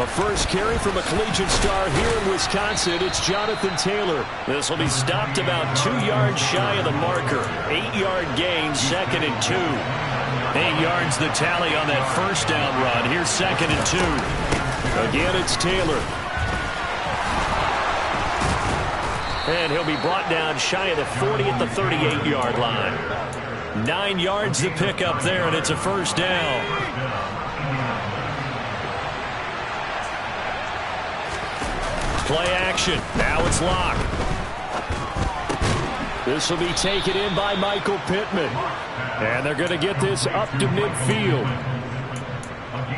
A first carry from a collegiate star here in Wisconsin. It's Jonathan Taylor. This will be stopped about 2 yards shy of the marker. 8-yard gain, 2nd and 2. 8 yards the tally on that first down run. Here's 2nd and 2. Again, it's Taylor. And he'll be brought down shy of the 40 at the 38-yard line. 9 yards to pick up there, and it's a first down. Play action. Now it's Locke. This will be taken in by Michael Pittman. And they're going to get this up to midfield.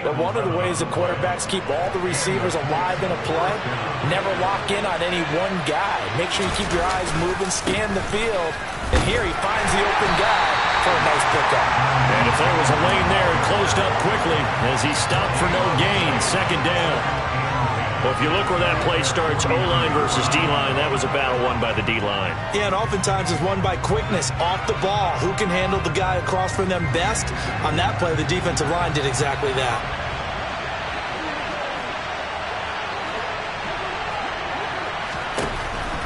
But one of the ways that quarterbacks keep all the receivers alive in a play, never lock in on any one guy. Make sure you keep your eyes moving, scan the field. And here he finds the open guy for a nice pickup. And if there was a lane there, it closed up quickly as he stopped for no gain. 2nd down. Well, if you look where that play starts, O-line versus D-line, that was a battle won by the D-line. Yeah, and oftentimes it's won by quickness off the ball. Who can handle the guy across from them best? On that play, the defensive line did exactly that.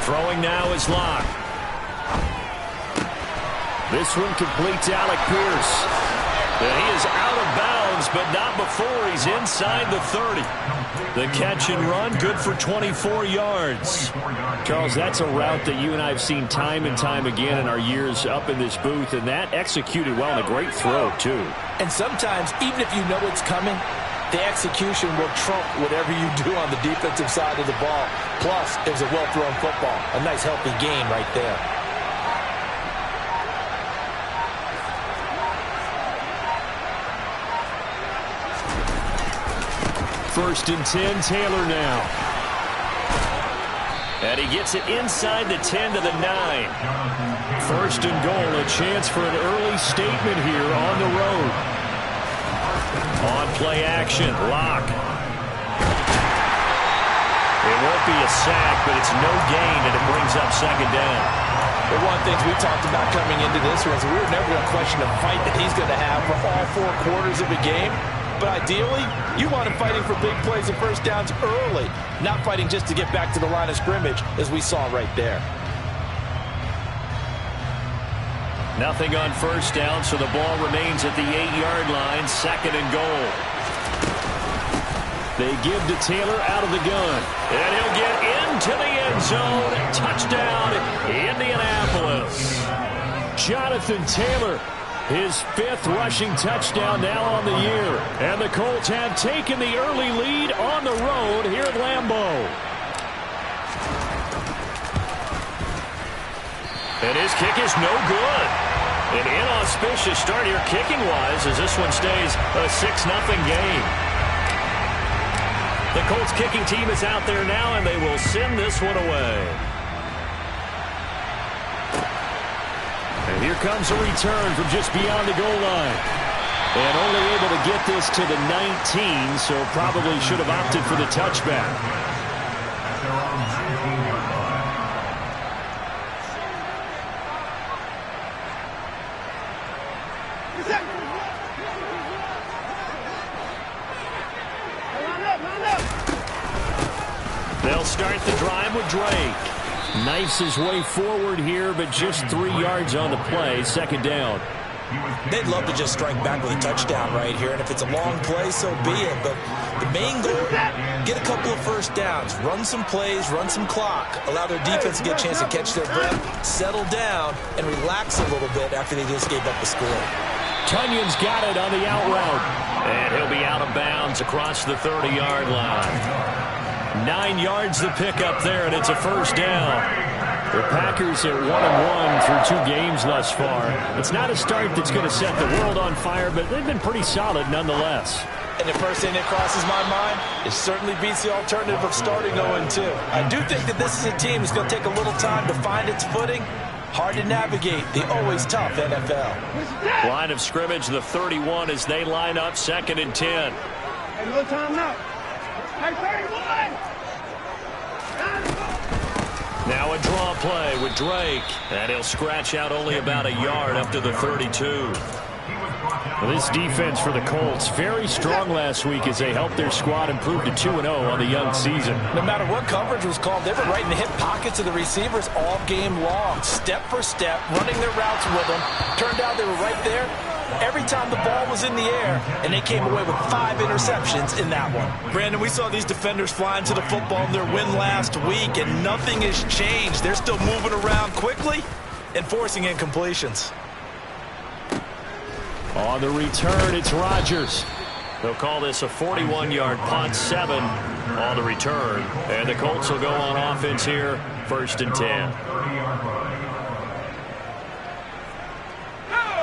Throwing now is Locke. This one completes Alec Pierce. And he is out of bounds, but not before he's inside the 30. The catch and run, good for 24 yards. Charles, that's a route that you and I have seen time and time again in our years up in this booth, and that executed well and a great throw, too. And sometimes, even if you know it's coming, the execution will trump whatever you do on the defensive side of the ball. Plus, it was a well-thrown football. A nice, healthy gain right there. First and 10, Taylor now. And he gets it inside the 10 to the 9. First and goal, a chance for an early statement here on the road. On play action, Locke. It won't be a sack, but it's no gain, and it brings up 2nd down. But one of the things we talked about coming into this was we were never going to question the fight that he's going to have for all 4 quarters of a game. But ideally, you want him fighting for big plays and first downs early, not fighting just to get back to the line of scrimmage, as we saw right there. Nothing on first down, so the ball remains at the 8-yard line, 2nd and goal. They give to Taylor out of the gun. And he'll get into the end zone. Touchdown, Indianapolis. Jonathan Taylor, his 5th rushing touchdown now on the year. And the Colts have taken the early lead on the road here at Lambeau. And his kick is no good. An inauspicious start here kicking-wise as this one stays a 6-0 game. The Colts kicking team is out there now, and they will send this one away. And here comes a return from just beyond the goal line. And only able to get this to the 19, so probably should have opted for the touchback. They'll start the drive with Drake. Knifes his way forward here, but just 3 yards on the play. 2nd down. They'd love to just strike back with a touchdown right here, and if it's a long play, so be it. But the main goal, get a couple of first downs, run some plays, run some clock, allow their defense to get a chance to catch their breath, settle down, and relax a little bit after they just gave up the score. Tunyon's got it on the out route. And he'll be out of bounds across the 30-yard line. 9 yards to pick up there, and it's a first down. The Packers are 1-1 through 2 games thus far. It's not a start that's going to set the world on fire, but they've been pretty solid nonetheless. And the first thing that crosses my mind, it certainly beats the alternative of starting 0-2. I do think that this is a team that's going to take a little time to find its footing. Hard to navigate the always tough NFL. Line of scrimmage, the 31 as they line up 2nd and 10. Hey, no time now. Hey, 31! Now a draw play with Drake. And he'll scratch out only about a yard up to the 32. Well, this defense for the Colts, very strong last week as they helped their squad improve to 2-0 on the young season. No matter what coverage was called, they were right in the hip pockets of the receivers all game long, step for step, running their routes with them. Turned out they were right there every time the ball was in the air, and they came away with 5 interceptions in that one. Brandon, we saw these defenders flying to the football in their win last week, and nothing has changed. They're still moving around quickly and forcing incompletions. On the return, it's Rodgers. They'll call this a 41-yard punt, 7 on the return. And the Colts will go on offense here, 1st and 10.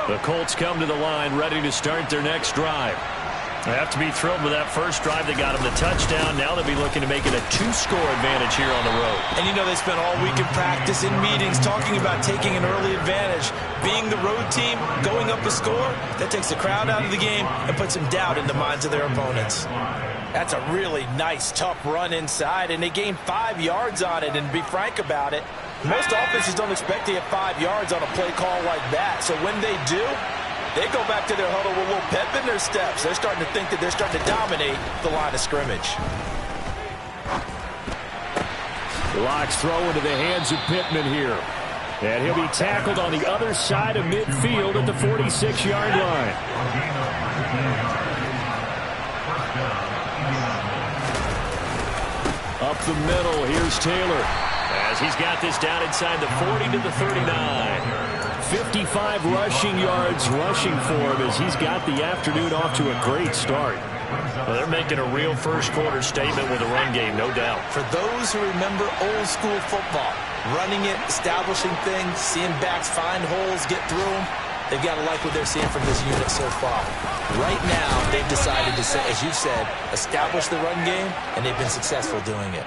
The Colts come to the line ready to start their next drive. They have to be thrilled with that first drive that got them the touchdown. Now they'll be looking to make it a 2-score advantage here on the road. And you know they spent all week in practice, in meetings, talking about taking an early advantage. Being the road team, going up a score, that takes the crowd out of the game and puts some doubt in the minds of their opponents. That's a really nice, tough run inside, and they gained 5 yards on it. And to be frank about it, most offenses don't expect to get 5 yards on a play call like that. So when they do, they go back to their huddle with a little pep in their steps. They're starting to think that they're starting to dominate the line of scrimmage. Locks throw into the hands of Pittman here. And he'll be tackled on the other side of midfield at the 46-yard line. Up the middle, here's Taylor. As he's got this down inside the 40 to the 39. 55 rushing yards rushing for him as he's got the afternoon off to a great start. Well, they're making a real first-quarter statement with a run game, no doubt. For those who remember old-school football, running it, establishing things, seeing backs find holes, get through them, they've got to like what they're seeing from this unit so far. Right now, they've decided to, as you said, establish the run game, and they've been successful doing it.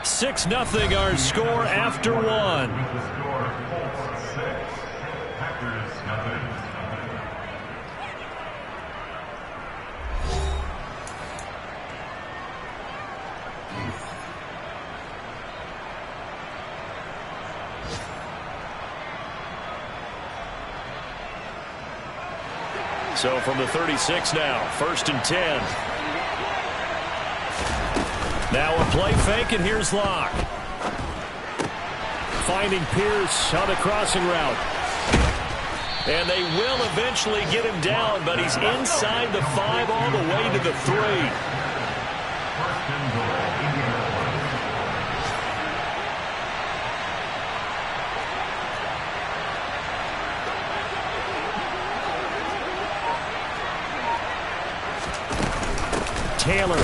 6-0 our score after 1. So from the 36 now, 1st and 10. Now a play fake, and here's Locke. Finding Pierce on the crossing route. And they will eventually get him down, but he's inside the 5 all the way to the 3. Taylor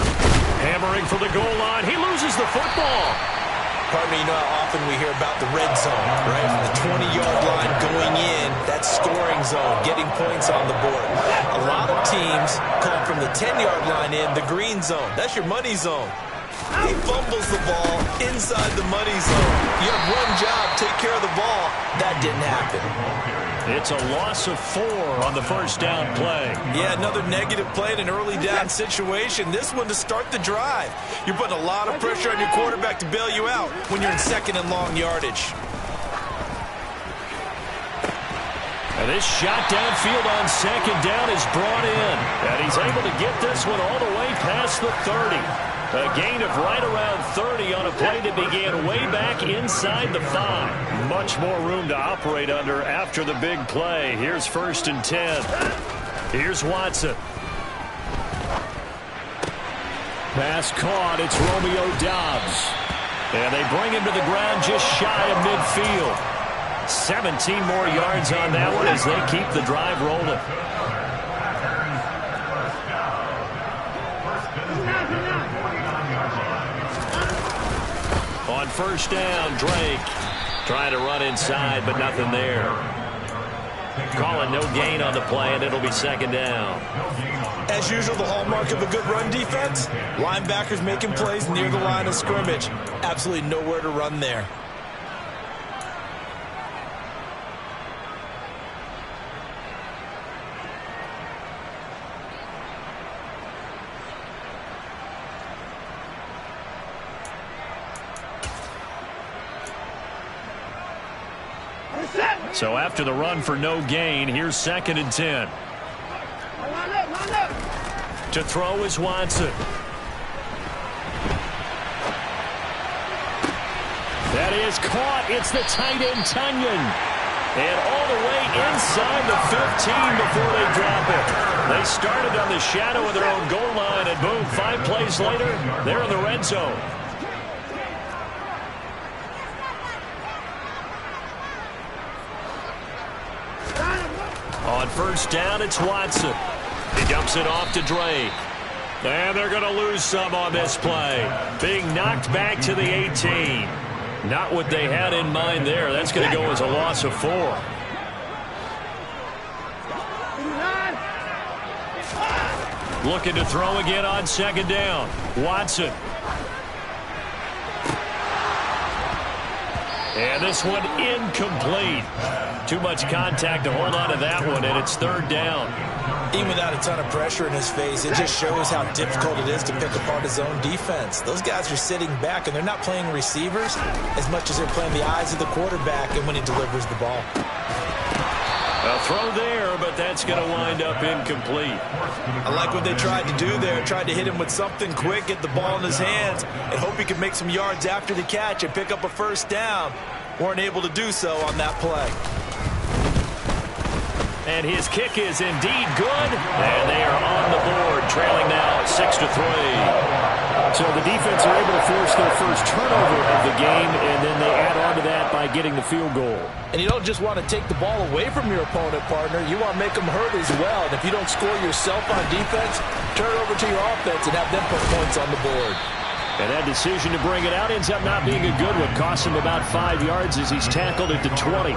hammering for the goal line. He loses the football. Pardon me, you know how often we hear about the red zone, right? From the 20-yard line going in, that scoring zone, getting points on the board. A lot of teams come from the 10-yard line in, the green zone. That's your money zone. He fumbles the ball inside the money zone. You have one job, take care of the ball. That didn't happen. It's a loss of 4 on the first down play. Yeah, another negative play in an early down situation. This one to start the drive. You're putting a lot of pressure on your quarterback to bail you out when you're in 2nd and long yardage. And this shot downfield on 2nd down is brought in. And he's able to get this one all the way past the 30. A gain of right around 30 on a play that began way back inside the 5. Much more room to operate under after the big play. Here's 1st and 10. Here's Watson. Pass caught. It's Romeo Doubs. And they bring him to the ground just shy of midfield. 17 more yards on that one as they keep the drive rolling. On 1st down, Drake trying to run inside, but nothing there. Calling no gain on the play, and it'll be 2nd down. As usual, the hallmark of a good run defense, linebackers making plays near the line of scrimmage. Absolutely nowhere to run there. So after the run for no gain, here's 2nd and 10. To throw is Watson. That is caught. It's the tight end, Tunyon. And all the way inside the 15 before they drop it. They started on the shadow of their own goal line, and boom, 5 plays later, they're in the red zone. On first down, it's Watson. He dumps it off to Drake. And they're going to lose some on this play. Being knocked back to the 18. Not what they had in mind there. That's going to go as a loss of 4. Looking to throw again on second down. Watson. And this one incomplete. Too much contact to hold on to that one, and it's third down. Even without a ton of pressure in his face, it just shows how difficult it is to pick apart his own defense. Those guys are sitting back, and they're not playing receivers as much as they're playing the eyes of the quarterback and when he delivers the ball. A throw there, but that's going to wind up incomplete. I like what they tried to do there. Tried to hit him with something quick, get the ball in his hands, and hope he could make some yards after the catch and pick up a first down. Weren't able to do so on that play. And his kick is indeed good. And they are on the board, trailing now 6-3. So the defense are able to force their first turnover of the game, and then they add on to that by getting the field goal. And you don't just want to take the ball away from your opponent, partner. You want to make them hurt as well. And if you don't score yourself on defense, turn it over to your offense and have them put points on the board. And that decision to bring it out ends up not being a good one. Costs him about 5 yards as he's tackled at the 20.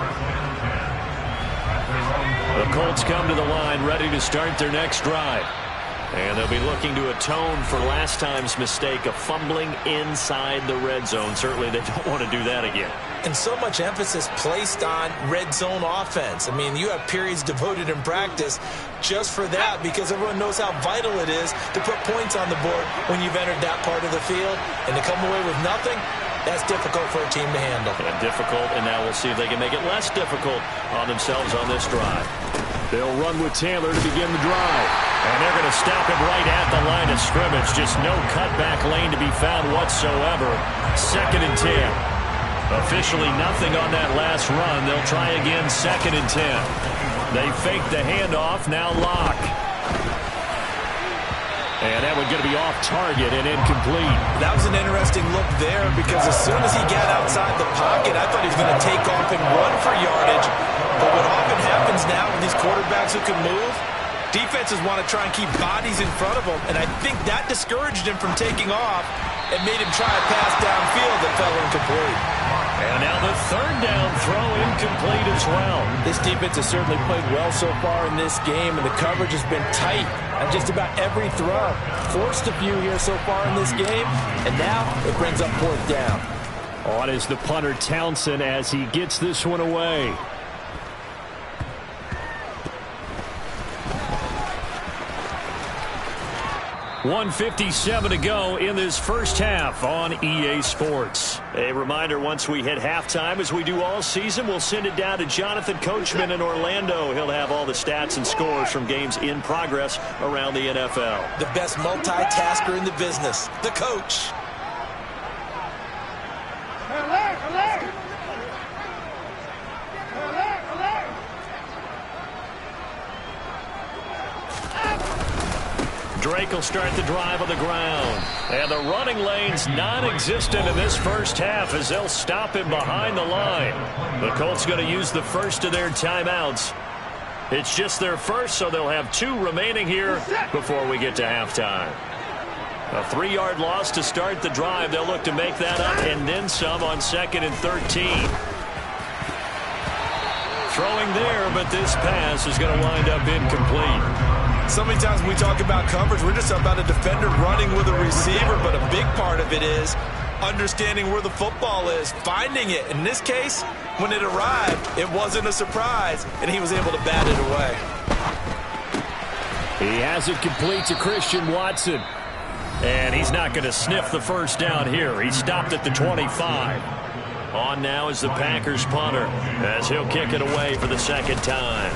The Colts come to the line ready to start their next drive. And they'll be looking to atone for last time's mistake of fumbling inside the red zone. Certainly they don't want to do that again. And so much emphasis placed on red zone offense. I mean, you have periods devoted in practice just for that because everyone knows how vital it is to put points on the board when you've entered that part of the field. And to come away with nothing, that's difficult for a team to handle. And difficult, and now we'll see if they can make it less difficult on themselves on this drive. They'll run with Taylor to begin the drive. And they're going to stop him right at the line of scrimmage. Just no cutback lane to be found whatsoever. 2nd and 10. Officially nothing on that last run. They'll try again 2nd and 10. They fake the handoff, now lock. And that one's going to be off target and incomplete. That was an interesting look there because as soon as he got outside the pocket, I thought he was going to take off and run for yardage. But what often happens now with these quarterbacks who can move, defenses want to try and keep bodies in front of them. And I think that discouraged him from taking off and made him try a pass downfield that fell incomplete. And now the 3rd down throw incomplete as well. This defense has certainly played well so far in this game, and the coverage has been tight on just about every throw. Forced a few here so far in this game, and now it brings up 4th down. On is the punter Townsend as he gets this one away. .157 to go in this first half on EA Sports. A reminder, once we hit halftime, as we do all season, we'll send it down to Jonathan Coachman in Orlando. He'll have all the stats and scores from games in progress around the NFL. The best multitasker in the business, the coach. Drake will start the drive on the ground. And the running lane's non-existent in this first half as they'll stop him behind the line. The Colts going to use the first of their timeouts. It's just their first, so they'll have 2 remaining here before we get to halftime. A 3-yard loss to start the drive. They'll look to make that up and then some on 2nd and 13. Throwing there, but this pass is going to wind up incomplete. So many times when we talk about coverage, we're just about a defender running with a receiver, but a big part of it is understanding where the football is, finding it. In this case, when it arrived, it wasn't a surprise, and he was able to bat it away. He has it complete to Christian Watson. And he's not going to sniff the first down here. He stopped at the 25. On now is the Packers punter as he'll kick it away for the 2nd time.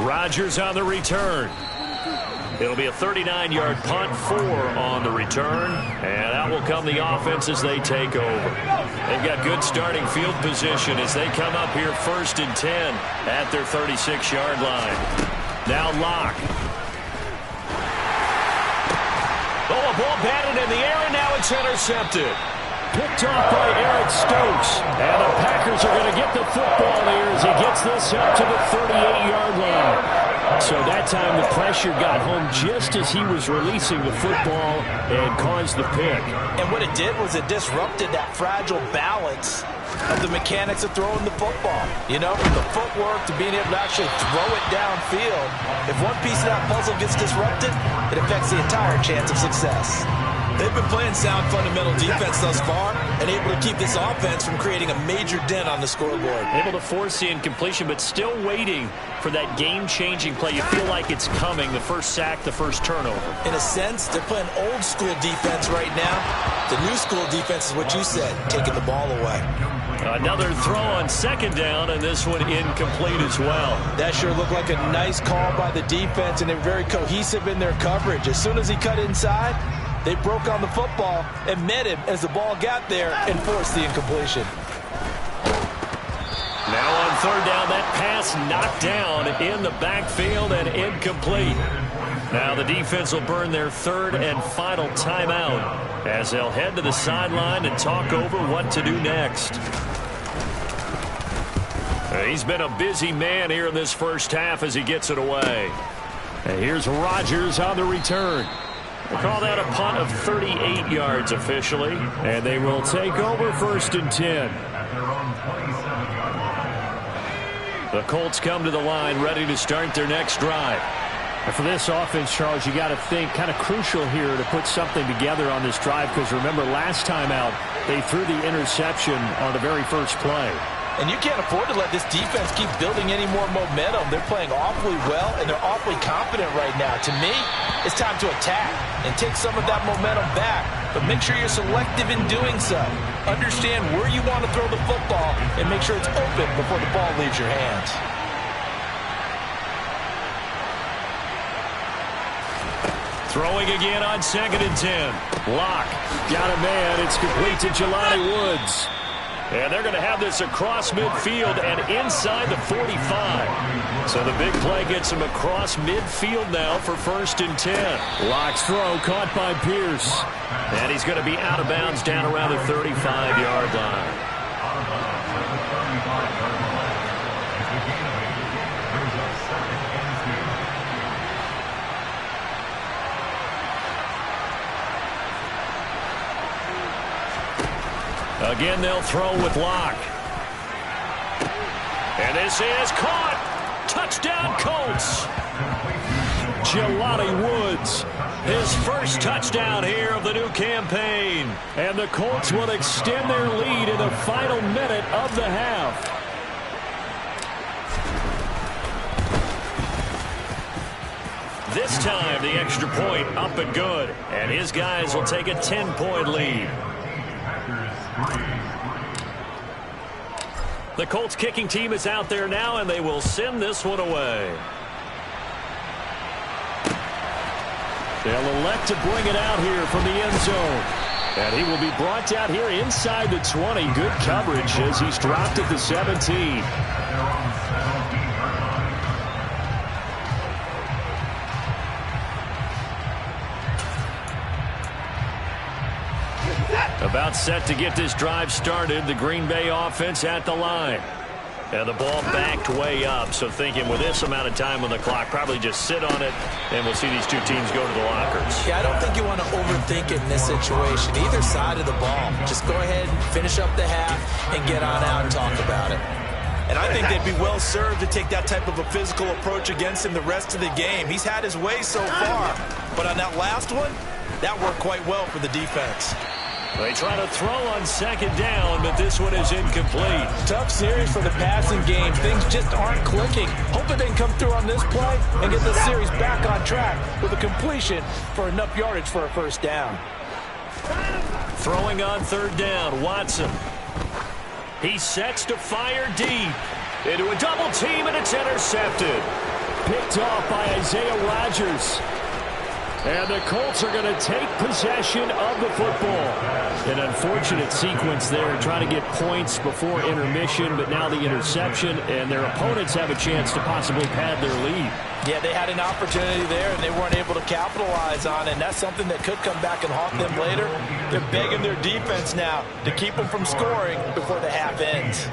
Rodgers on the return. It'll be a 39-yard punt, 4 on the return, and out will come the offense as they take over. They've got good starting field position as they come up here 1st and 10 at their 36-yard line. Now Locke. Oh, a ball batted in the air, and now it's intercepted. Picked off by Eric Stokes, and the Packers are going to get the football here as he gets this up to the 38-yard line. So that time the pressure got home just as he was releasing the football and caused the pick. And what it did was it disrupted that fragile balance of the mechanics of throwing the football. You know, from the footwork to being able to actually throw it downfield. If one piece of that puzzle gets disrupted, it affects the entire chance of success. They've been playing sound fundamental defense thus far and able to keep this offense from creating a major dent on the scoreboard. Able to force the incompletion, but still waiting for that game-changing play. You feel like it's coming, the first sack, the first turnover. In a sense, they're playing old-school defense right now. The new-school defense is what you said, taking the ball away. Another throw on 2nd down, and this one incomplete as well. That sure looked like a nice call by the defense, and they're very cohesive in their coverage. As soon as he cut inside, they broke on the football and met him as the ball got there and forced the incompletion. Now on 3rd down, that pass knocked down in the backfield and incomplete. Now the defense will burn their 3rd and final timeout as they'll head to the sideline and talk over what to do next. He's been a busy man here in this first half as he gets it away. And here's Rodgers on the return. We'll call that a punt of 38 yards officially, and they will take over 1st and 10. The Colts come to the line ready to start their next drive. And for this offense, Charles, you got to think kind of crucial here to put something together on this drive, because remember last time out they threw the interception on the very first play. And you can't afford to let this defense keep building any more momentum. They're playing awfully well, and they're awfully confident right now. To me, it's time to attack and take some of that momentum back. But make sure you're selective in doing so. Understand where you want to throw the football and make sure it's open before the ball leaves your hands. Throwing again on 2nd and 10. Locke got a man. It's complete to Jelani Woods. And they're going to have this across midfield and inside the 45. So the big play gets him across midfield now for 1st and 10. Locke's throw caught by Pierce. And he's going to be out of bounds down around the 35-yard line. Again, they'll throw with Locke. And this is caught. Touchdown, Colts. Jelani Woods, his first touchdown here of the new campaign. And the Colts will extend their lead in the final minute of the half. This time, the extra point up and good. And his guys will take a 10-point lead. The Colts kicking team is out there now, and they will send this one away. They'll elect to bring it out here from the end zone. And he will be brought down here inside the 20. Good coverage as he's dropped at the 17. About set to get this drive started. The Green Bay offense at the line. And the ball backed way up. So thinking with this amount of time on the clock, probably just sit on it, and we'll see these two teams go to the lockers. Yeah, I don't think you want to overthink it in this situation. Either side of the ball. Just go ahead and finish up the half and get on out and talk about it. And I think they'd be well served to take that type of a physical approach against him the rest of the game. He's had his way so far. But on that last one, that worked quite well for the defense. They try to throw on 2nd down, but this one is incomplete. Tough series for the passing game. Things just aren't clicking. Hoping they can come through on this play and get the series back on track with a completion for enough yardage for a 1st down. Throwing on 3rd down, Watson. He sets to fire deep into a double team, and it's intercepted. picked off by Isaiah Rodgers. And the Colts are going to take possession of the football. An unfortunate sequence there, trying to get points before intermission, but now the interception, and their opponents have a chance to possibly pad their lead. Yeah, they had an opportunity there, and they weren't able to capitalize on it, and that's something that could come back and haunt them later. They're begging their defense now to keep them from scoring before the half ends.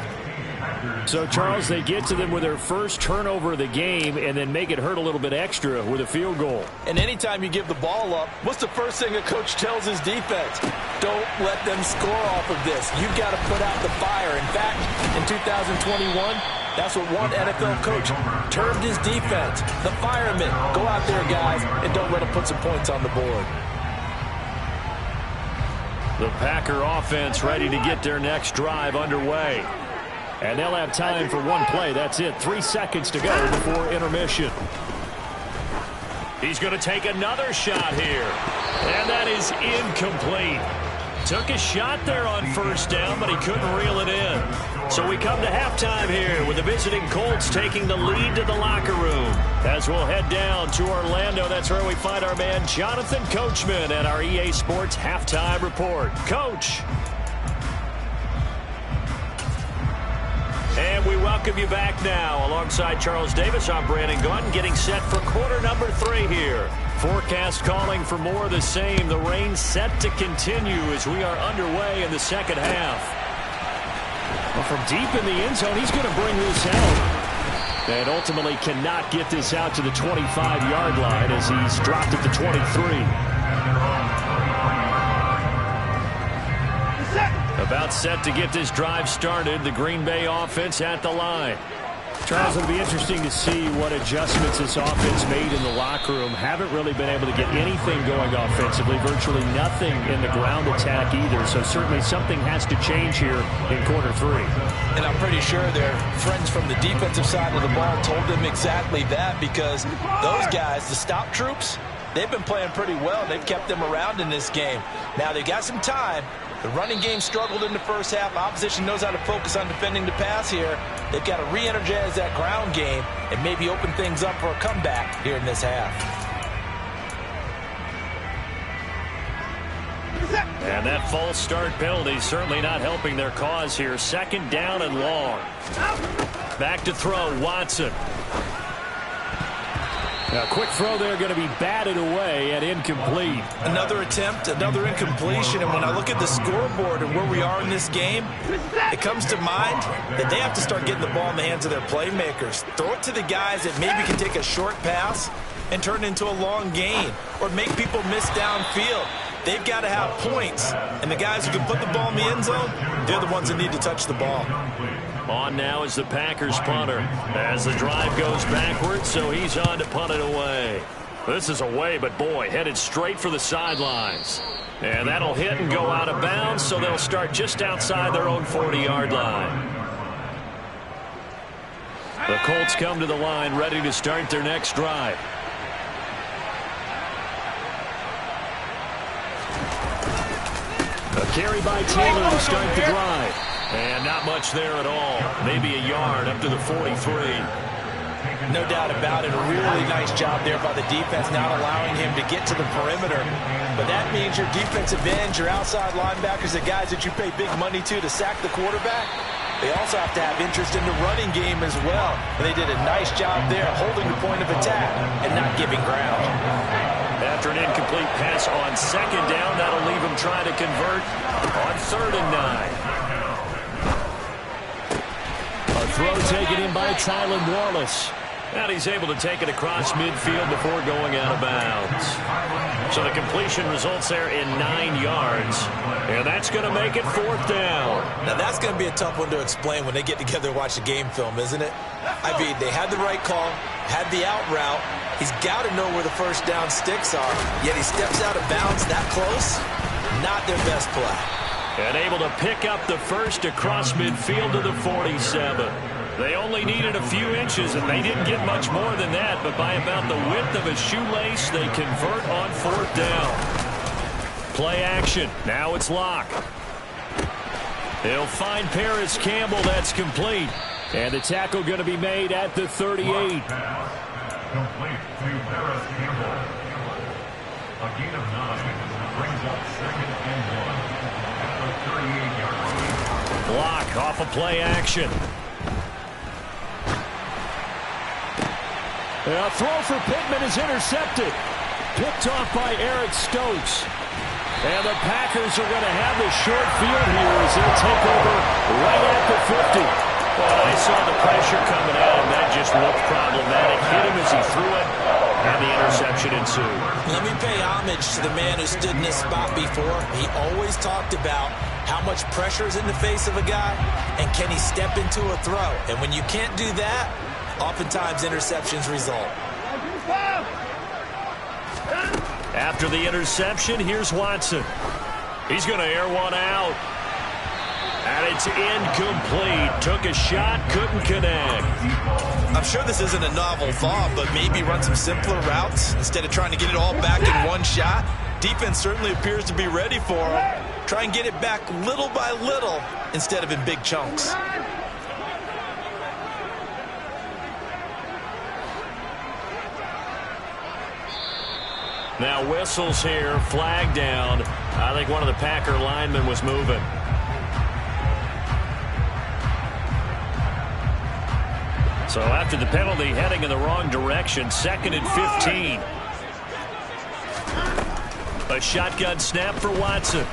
So, Charles, they get to them with their first turnover of the game and then make it hurt a little bit extra with a field goal. And anytime you give the ball up, what's the first thing a coach tells his defense? Don't let them score off of this. You've got to put out the fire. In fact, in 2021, that's what one NFL coach termed his defense. The firemen. Go out there, guys, and don't let them put some points on the board. The Packer offense ready to get their next drive underway. And they'll have time for one play. That's it. 3 seconds to go before intermission. He's going to take another shot here. And that is incomplete. Took a shot there on first down, but he couldn't reel it in. So we come to halftime here with the visiting Colts taking the lead to the locker room. As we'll head down to Orlando, that's where we find our man Jonathan Coachman at our EA Sports Halftime Report. Coach. And we welcome you back now. Alongside Charles Davis, I'm Brandon Gaudin, getting set for quarter number 3 here. Forecast calling for more of the same. The rain set to continue as we are underway in the second half. Well, from deep in the end zone, he's going to bring this out. And ultimately cannot get this out to the 25-yard line as he's dropped at the 23. About set to get this drive started. The Green Bay offense at the line. Charles, it'll be interesting to see what adjustments this offense made in the locker room. Haven't really been able to get anything going offensively. Virtually nothing in the ground attack either. So certainly something has to change here in quarter 3. And I'm pretty sure their friends from the defensive side of the ball told them exactly that, because those guys, the stop troops, they've been playing pretty well. They've kept them around in this game. Now they've got some time. The running game struggled in the first half. Opposition knows how to focus on defending the pass here. They've got to re-energize that ground game and maybe open things up for a comeback here in this half. And that false start penalty certainly not helping their cause here. Second down and long. Back to throw, Watson. A quick throw there, going to be batted away and incomplete. Another attempt, another incompletion, and when I look at the scoreboard and where we are in this game, it comes to mind that they have to start getting the ball in the hands of their playmakers. Throw it to the guys that maybe can take a short pass and turn it into a long gain, or make people miss downfield. They've got to have points, and the guys who can put the ball in the end zone, they're the ones that need to touch the ball. On now is the Packers punter as the drive goes backwards, so he's on to punt it away. This is away, but boy, headed straight for the sidelines. And that'll hit and go out of bounds, so they'll start just outside their own 40-yard line. The Colts come to the line ready to start their next drive. A carry by Taylor to start the drive. And not much there at all. Maybe a yard up to the 43. No doubt about it. A really nice job there by the defense, not allowing him to get to the perimeter. But that means your defensive ends, your outside linebackers, the guys that you pay big money to sack the quarterback, they also have to have interest in the running game as well. And they did a nice job there holding the point of attack and not giving ground. After an incomplete pass on second down, that'll leave him trying to convert on 3rd and 9. A throw taken in by Tylan Wallace. And he's able to take it across midfield before going out of bounds. So the completion results there in 9 yards. And that's going to make it 4th down. Now that's going to be a tough one to explain when they get together and watch the game film, isn't it? I mean, they had the right call, had the out route. He's got to know where the first down sticks are. Yet he steps out of bounds that close. Not their best play. And able to pick up the first across midfield to the 47. They only needed a few inches, and they didn't get much more than that. But by about the width of a shoelace, they convert on 4th down. Play action. Now it's Locke. They'll find Paris Campbell. That's complete. And the tackle going to be made at the 38. Complete to Paris Campbell. A gain of 9 brings up 2nd and 1 at the 38-yard line. Block off of play action. A throw for Pittman is intercepted. Picked off by Eric Stokes. And the Packers are going to have the short field here as they'll take over right at the 50. Well, I saw the pressure coming at him. That just looked problematic. Hit him as he threw it, and the interception ensued. Let me pay homage to the man who stood in this spot before. He always talked about how much pressure is in the face of a guy, and can he step into a throw. And when you can't do that, oftentimes interceptions result. After the interception, here's Watson. He's going to air one out. And it's incomplete. Took a shot, couldn't connect. I'm sure this isn't a novel thought, but maybe run some simpler routes instead of trying to get it all back in one shot. Defense certainly appears to be ready for him. Try and get it back little by little instead of in big chunks. Now whistles here, flag down. I think one of the Packer linemen was moving. So after the penalty, heading in the wrong direction, 2nd and 15. A shotgun snap for Watson.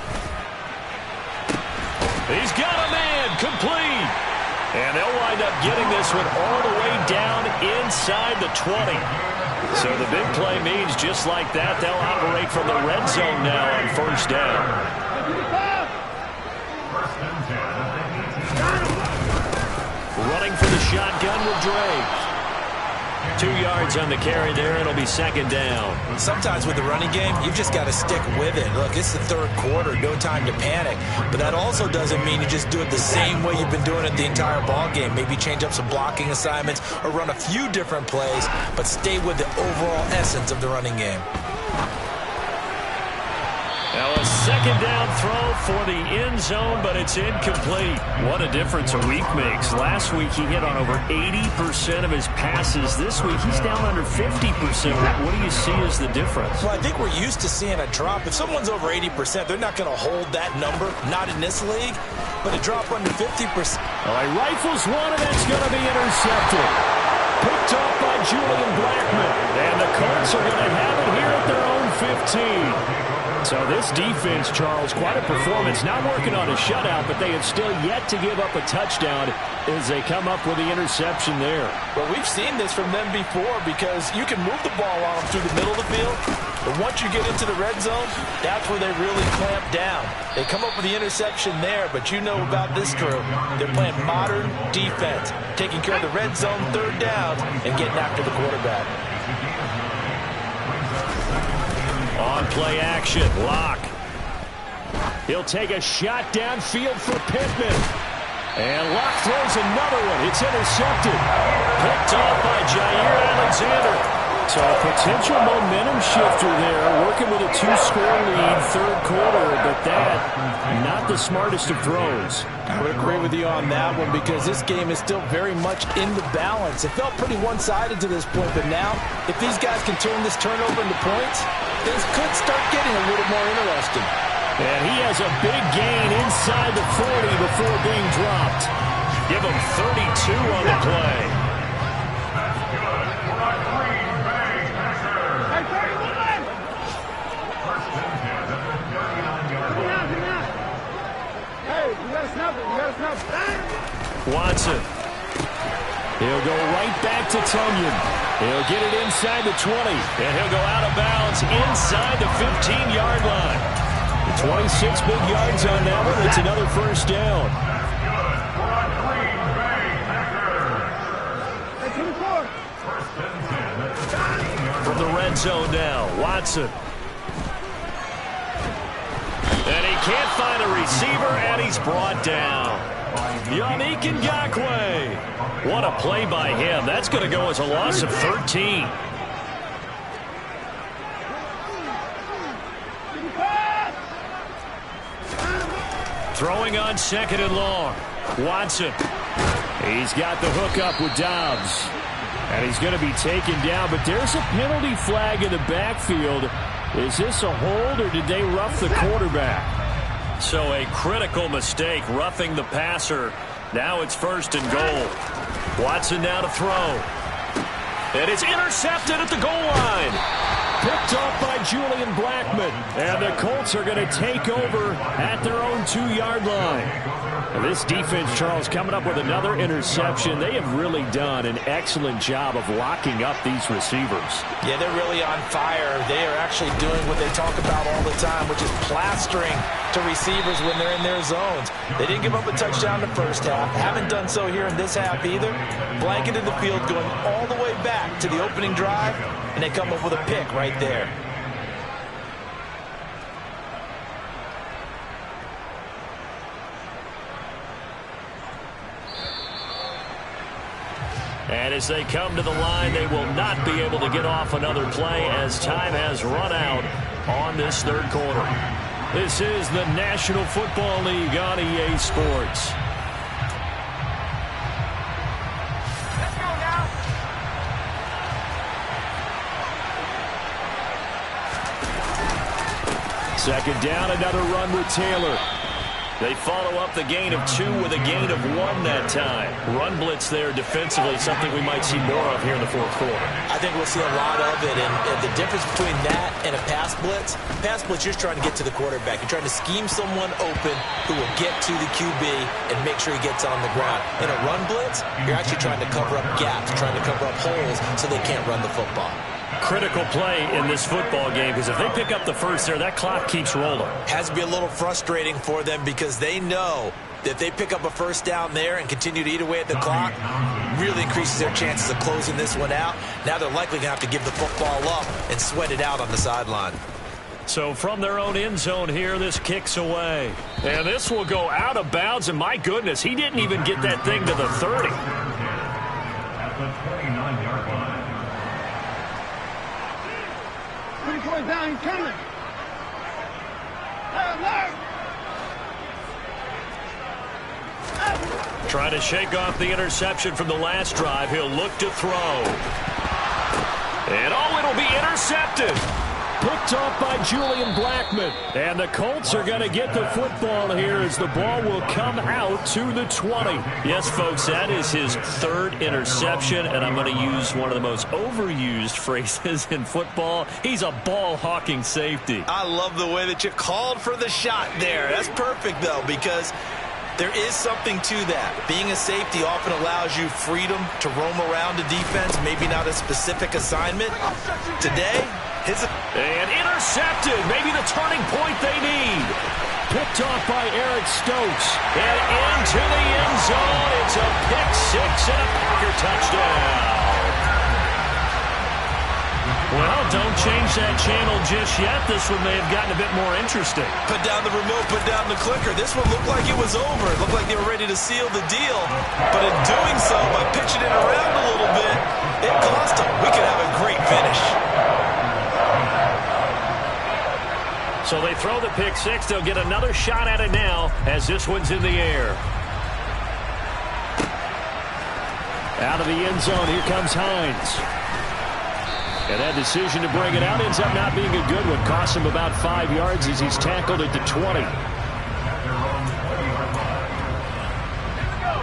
He's got a man, complete. And they'll wind up getting this one all the way down inside the 20. So the big play means just like that, they'll operate from the red zone now on 1st down. Running for the shotgun with Drake. 2 yards on the carry there. It'll be 2nd down. Sometimes with the running game, you've just got to stick with it. Look, it's the 3rd quarter. No time to panic. But that also doesn't mean you just do it the same way you've been doing it the entire ball game. Maybe change up some blocking assignments or run a few different plays, but stay with the overall essence of the running game. Now a 2nd down throw for the end zone, but it's incomplete. What a difference a week makes. Last week he hit on over 80% of his passes. This week he's down under 50%. What do you see as the difference? Well, I think we're used to seeing a drop. If someone's over 80%, they're not going to hold that number. Not in this league. But a drop under 50%. Well, he rifles one, and it's going to be intercepted. Picked off by Julian Blackmon. And the Colts are going to have it here at their own 15. So this defense, Charles, quite a performance. Not working on a shutout, but they have still yet to give up a touchdown as they come up with the interception there. Well, we've seen this from them before because you can move the ball on them through the middle of the field, but once you get into the red zone, that's where they really clamp down. They come up with the interception there, but you know about this crew. They're playing modern defense, taking care of the red zone, 3rd down, and getting after the quarterback. On play action, Locke. He'll take a shot downfield for Pittman. And Locke throws another one. It's intercepted. Picked off by Jair Alexander. So a potential momentum shifter there, working with a 2-score lead, 3rd quarter, but that, not the smartest of throws. I would agree with you on that one because this game is still very much in the balance. It felt pretty one-sided to this point, but now, if these guys can turn this turnover into points, things could start getting a little more interesting. And he has a big gain inside the 40 before being dropped. Give him 32 on the play. Watson. He'll go right back to Tunyon. He'll get it inside the 20, and he'll go out of bounds inside the 15-yard line. 26 big yards on that one. It's another 1st down. From the red zone now, Watson. And he can't find a receiver, and he's brought down. Yannick Ngakoue. What a play by him. That's going to go as a loss of 13. Throwing on 2nd and long. Watson. He's got the hook up with Dobbs. And he's going to be taken down, but there's a penalty flag in the backfield. Is this a hold, or did they rough the quarterback? So a critical mistake, roughing the passer. Now it's 1st and goal. Watson now to throw. And it's intercepted at the goal line. Picked off by Julian Blackmon. And the Colts are going to take over at their own 2-yard line. And this defense, Charles, coming up with another interception. They have really done an excellent job of locking up these receivers. Yeah, they're really on fire. They are actually doing what they talk about all the time, which is plastering to receivers when they're in their zones. They didn't give up a touchdown in the first half. Haven't done so here in this half either. Blanket in the field going all the way back to the opening drive, and they come up with a pick right there. And as they come to the line, they will not be able to get off another play as time has run out on this 3rd quarter. This is the National Football League on EA Sports. Let's go now. Second down, another run with Taylor. They follow up the gain of 2 with a gain of 1 that time. Run blitz there defensively, something we might see more of here in the 4th quarter. I think we'll see a lot of it, and the difference between that and a pass blitz, you're just trying to get to the quarterback. You're trying to scheme someone open who will get to the QB and make sure he gets on the ground. In a run blitz, you're actually trying to cover up gaps, trying to cover up holes so they can't run the football. Critical play in this football game, because if they pick up the first there, that clock keeps rolling. Has to be a little frustrating for them because they know that if they pick up a first down there and continue to eat away at the clock, really increases their chances of closing this one out. Now they're likely going to have to give the football up and sweat it out on the sideline. So from their own end zone here, this kicks away. And this will go out of bounds, and my goodness, he didn't even get that thing to the 30. At the 29-yard line. 3-4 down coming. Trying to shake off the interception from the last drive. He'll look to throw. And it'll be intercepted. Picked off by Julian Blackmon. And the Colts are going to get the football here as the ball will come out to the 20. Yes, folks, that is his 3rd interception, and I'm going to use one of the most overused phrases in football. He's a ball-hawking safety. I love the way that you called for the shot there. That's perfect, though, because there is something to that. Being a safety often allows you freedom to roam around a defense, maybe not a specific assignment. Today, and intercepted. Maybe the turning point they need. Picked off by Eric Stokes. And into the end zone. It's a pick 6 and a Packer touchdown. Well, don't change that channel just yet. This one may have gotten a bit more interesting. Put down the remote, put down the clicker. This one looked like it was over. It looked like they were ready to seal the deal. But in doing so, by pitching it around a little bit, it cost them. We could have a great finish. So they throw the pick 6. They'll get another shot at it now as this one's in the air. Out of the end zone, here comes Hines. And that decision to bring it out ends up not being a good one. Costs him about 5 yards as he's tackled at the 20.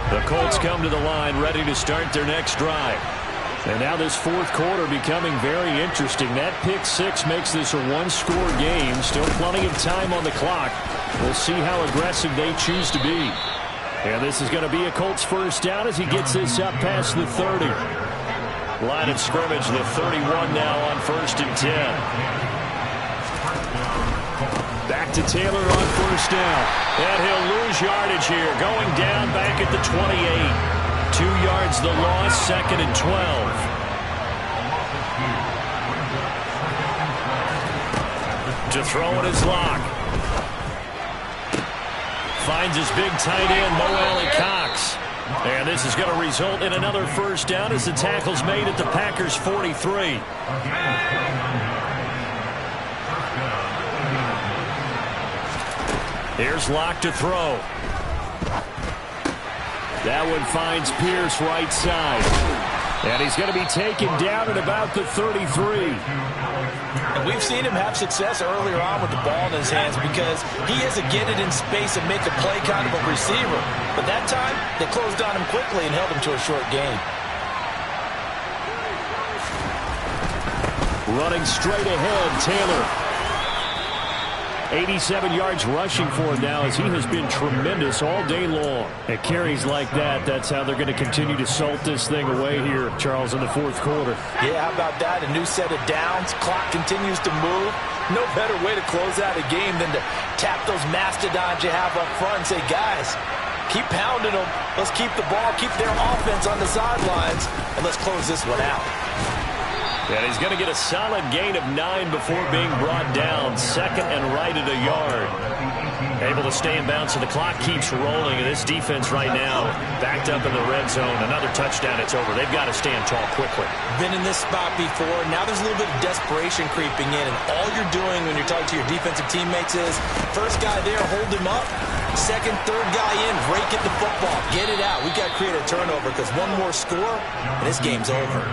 The Colts come to the line ready to start their next drive. And now this 4th quarter becoming very interesting. That pick 6 makes this a 1-score game. Still plenty of time on the clock. We'll see how aggressive they choose to be. And this is going to be a Colts first down as he gets this up past the 30. Line of scrimmage, the 31 now on 1st and 10. Back to Taylor on first down. And he'll lose yardage here. Going down back at the 28. 2 yards the loss, 2nd and 12. To throw in his lock. Finds his big tight end, Mo Alley-Cox. And this is going to result in another first down as the tackle's made at the Packers' 43. Here's Locke to throw. That one finds Pierce right side. And he's going to be taken down at about the 33. And we've seen him have success earlier on with the ball in his hands because he has to get it in space and make a play kind of a receiver. But that time, they closed on him quickly and held him to a short gain. Running straight ahead, Taylor. 87 yards rushing for him now as he has been tremendous all day long. At carries like that, that's how they're going to continue to salt this thing away here, Charles, in the fourth quarter. Yeah, how about that? A new set of downs. Clock continues to move. No better way to close out a game than to tap those mastodons you have up front and say, guys, keep pounding them. Let's keep the ball, keep their offense on the sidelines, and let's close this one out. And he's going to get a solid gain of 9 before being brought down. Second and right at a yard. Able to stay in bounds, so the clock keeps rolling. And this defense right now backed up in the red zone. Another touchdown, it's over. They've got to stand tall quickly. Been in this spot before. Now there's a little bit of desperation creeping in. And all you're doing when you're talking to your defensive teammates is, first guy there, hold him up. Second, third guy in, rake at the football. Get it out. We've got to create a turnover because one more score, and this game's over.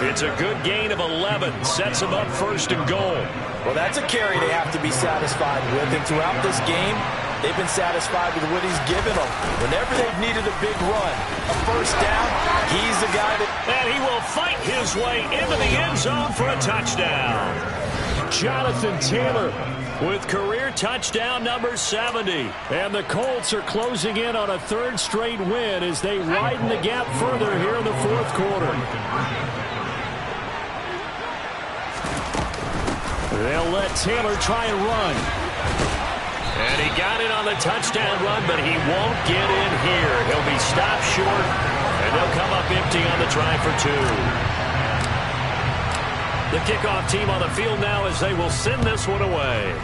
It's a good gain of 11. Sets him up first and goal. Well, that's a carry they have to be satisfied with. And throughout this game, they've been satisfied with what he's given them. Whenever they've needed a big run, a first down, he's the guy that... And he will fight his way into the end zone for a touchdown. Jonathan Taylor with career touchdown number 70. And the Colts are closing in on a third straight win as they widen the gap further here in the fourth quarter. They'll let Taylor try and run. And he got it on the touchdown run, but he won't get in here. He'll be stopped short, and they'll come up empty on the try for 2. The kickoff team on the field now as they will send this one away.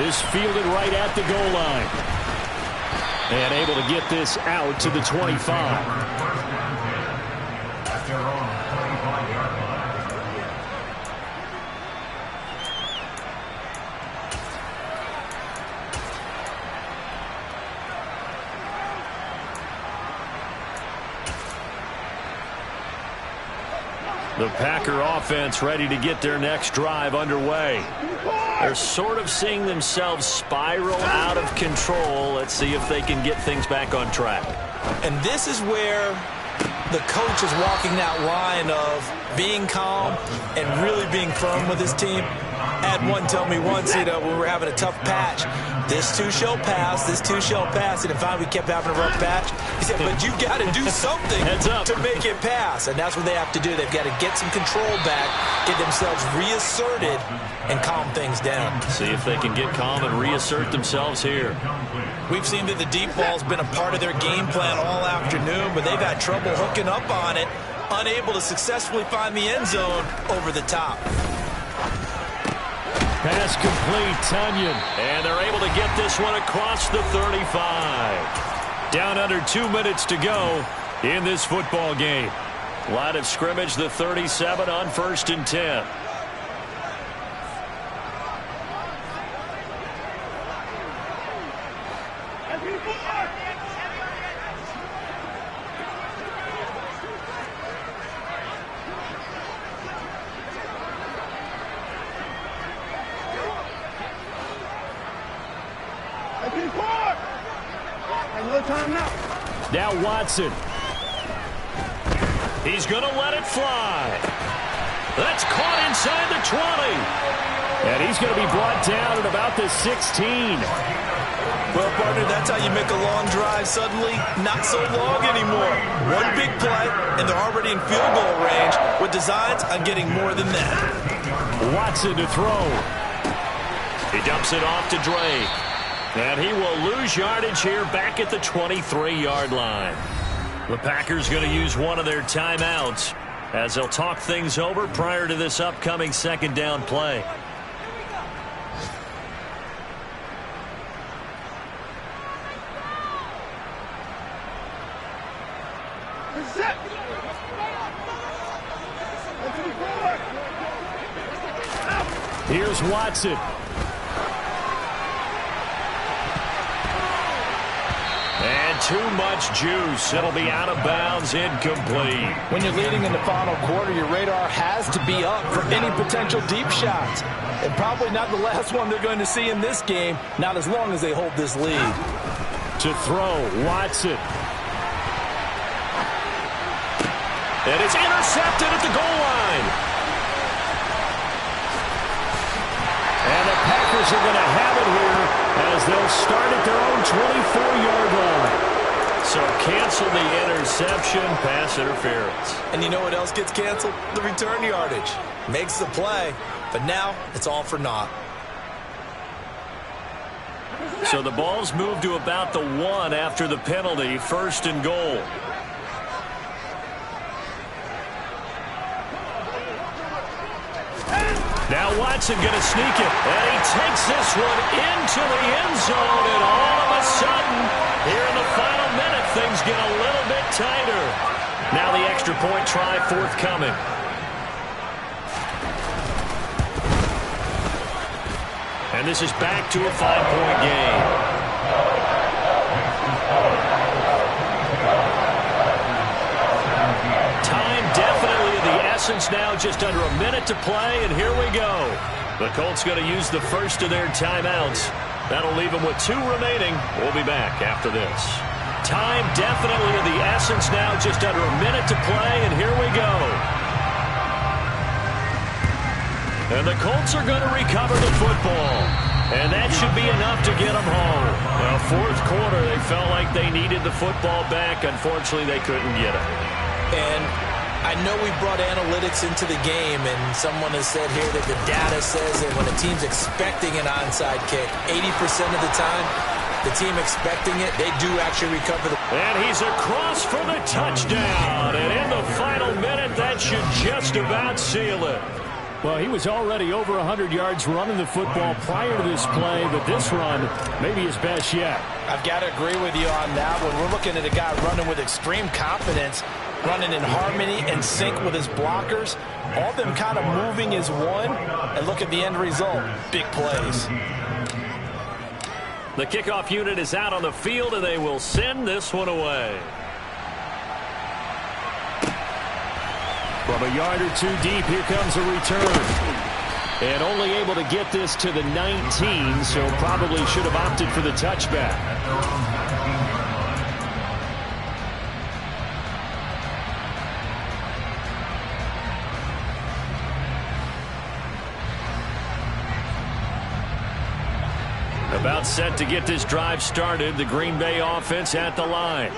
This fielded right at the goal line. And able to get this out to the 25. The Packer offense ready to get their next drive underway. They're sort of seeing themselves spiral out of control. Let's see if they can get things back on track. And this is where the coach is walking that line of being calm and really being firm with his team. I had one tell me once, when we were having a tough patch, this too shall pass, this too shall pass. And finally we kept having a rough patch. He said, but you got to do something to make it pass. And that's what they have to do. They've got to get some control back, get themselves reasserted, and calm things down. See if they can get calm and reassert themselves here. We've seen that the deep ball's been a part of their game plan all afternoon, but they've had trouble hooking up on it, unable to successfully find the end zone over the top. Pass complete, Tunyon. And they're able to get this one across the 35. Down under 2 minutes to go in this football game. Line of scrimmage, the 37 on 1st and 10. Now Watson. He's going to let it fly. That's caught inside the 20. And he's going to be brought down at about the 16. Well, partner, that's how you make a long drive suddenly not so long anymore. One big play, and they're already in field goal range with designs on getting more than that. Watson to throw. He dumps it off to Drake. And he will lose yardage here back at the 23-yard line. The Packers going to use one of their timeouts as they'll talk things over prior to this upcoming second down play. Here's Watson. too much juice. It'll be out of bounds, incomplete. When you're leading in the final quarter, your radar has to be up for any potential deep shots. And probably not the last one they're going to see in this game, not as long as they hold this lead. To throw, Watson. And it's intercepted at the goal line. And the Packers are going to have it here as they'll start at their own 24-yard line. So cancel the interception, pass interference. And you know what else gets canceled? The return yardage. Makes the play, but now it's all for naught. So the ball's moved to about the 1 after the penalty, 1st and goal. Now Watson going to sneak it, and he takes this one into the end zone, and all of a sudden, here in the final minute, things get a little bit tighter. Now the extra point try forthcoming. And this is back to a 5-point game. Time definitely of the essence now, just under a minute to play, and here we go. The Colts going to use the first of their timeouts. That'll leave them with 2 remaining. We'll be back after this. Time definitely of the essence now, just under a minute to play, and here we go. And the Colts are going to recover the football. And that should be enough to get them home. Well, 4th quarter, they felt like they needed the football back. Unfortunately, they couldn't get it. And I know we brought analytics into the game, and someone has said here that the data says that when a team's expecting an onside kick, 80% of the time, the team expecting it, they do actually recover the... And he's across for the touchdown. And in the final minute, that should just about seal it. Well, he was already over 100 yards running the football prior to this play, but this run may be his best yet. I've got to agree with you on that one. We're looking at a guy running with extreme confidence, running in harmony and sync with his blockers. All of them kind of moving as one, and look at the end result. Big plays. The kickoff unit is out on the field, and they will send this one away. From a yard or 2 deep, here comes a return. And only able to get this to the 19, so probably should have opted for the touchback. About set to get this drive started. The Green Bay offense at the line.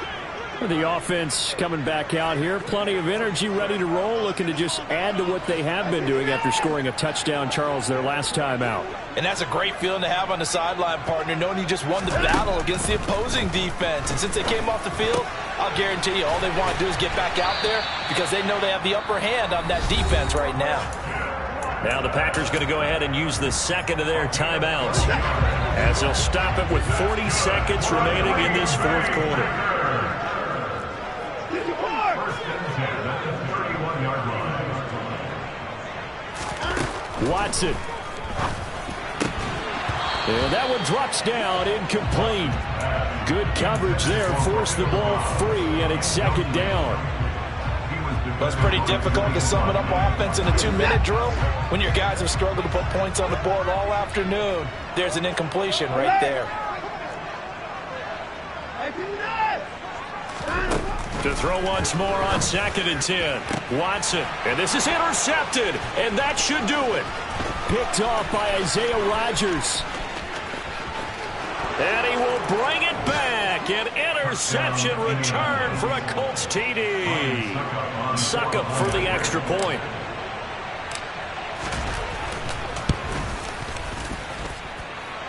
The offense coming back out here. Plenty of energy, ready to roll, looking to just add to what they have been doing after scoring a touchdown, Charles, their last time out. And that's a great feeling to have on the sideline, partner, knowing you just won the battle against the opposing defense. And since they came off the field, I'll guarantee you all they want to do is get back out there because they know they have the upper hand on that defense right now. Now the Packers going to go ahead and use the second of their timeouts as they'll stop it with 40 seconds remaining in this 4th quarter. Watson. And that one drops down, incomplete. Good coverage there, forced the ball free, and it's 2nd down. Well, it's pretty difficult to sum it up offense in a 2-minute drill when your guys have struggled to put points on the board all afternoon. There's an incompletion right there. To throw once more on 2nd and 10. Watson, and this is intercepted, and that should do it. Picked off by Isaiah Rodgers. And he will bring it back. An interception return for a Colts TD. Suck up for the extra point.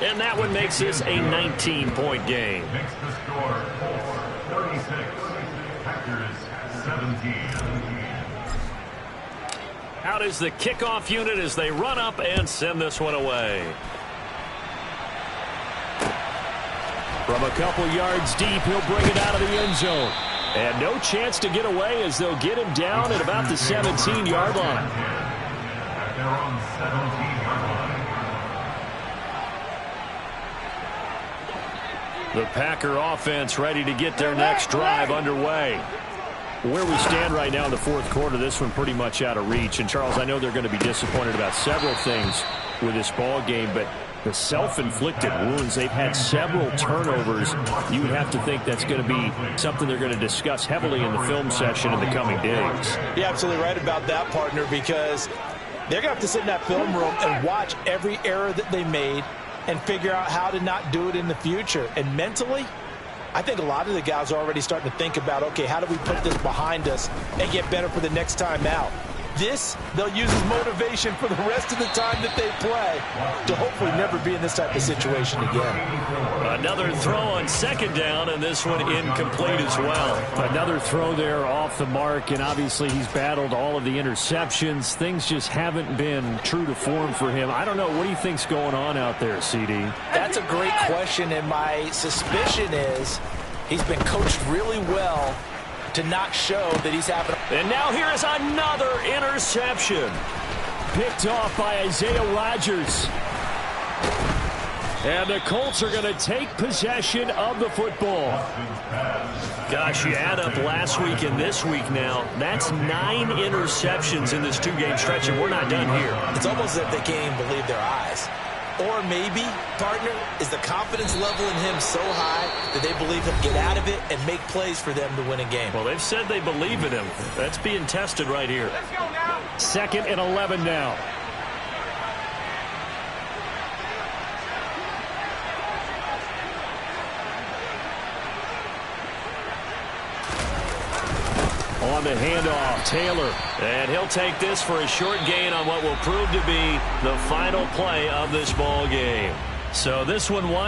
And that one makes this a 19-point game. Makes the score 36. Packers 17. Out is the kickoff unit as they run up and send this one away. From a couple yards deep, he'll bring it out of the end zone. And no chance to get away as they'll get him down at about the 17-yard line. At their own 17-yard line. The Packer offense ready to get their next drive underway. Where we stand right now in the fourth quarter, this one pretty much out of reach. And, Charles, I know they're going to be disappointed about several things with this ball game, but the self-inflicted wounds, they've had several turnovers. You would have to think that's going to be something they're going to discuss heavily in the film session in the coming days. You're absolutely right about that, partner, because they're going to have to sit in that film room and watch every error that they made and figure out how to not do it in the future. And mentally, I think a lot of the guys are already starting to think about, okay, how do we put this behind us and get better for the next time out? This, they'll use as motivation for the rest of the time that they play to hopefully never be in this type of situation again. Another throw on second down, and this one incomplete as well. Another throw there off the mark, and obviously he's battled all of the interceptions. Things just haven't been true to form for him. I don't know. What do you think's going on out there, CD? That's a great question, and my suspicion is he's been coached really well to not show that he's having. And now here is another interception. Picked off by Isaiah Rodgers. And the Colts are going to take possession of the football. Gosh, you add up last week and this week now, that's 9 interceptions in this 2-game stretch, and we're not done here. It's almost as if they can't even believe their eyes. Or maybe, partner, is the confidence level in him so high that they believe he'll get out of it and make plays for them to win a game. Well, they've said they believe in him. That's being tested right here. Let's go now. 2nd and 11 now. On the handoff, Taylor. And he'll take this for a short gain on what will prove to be the final play of this ball game. So this one winds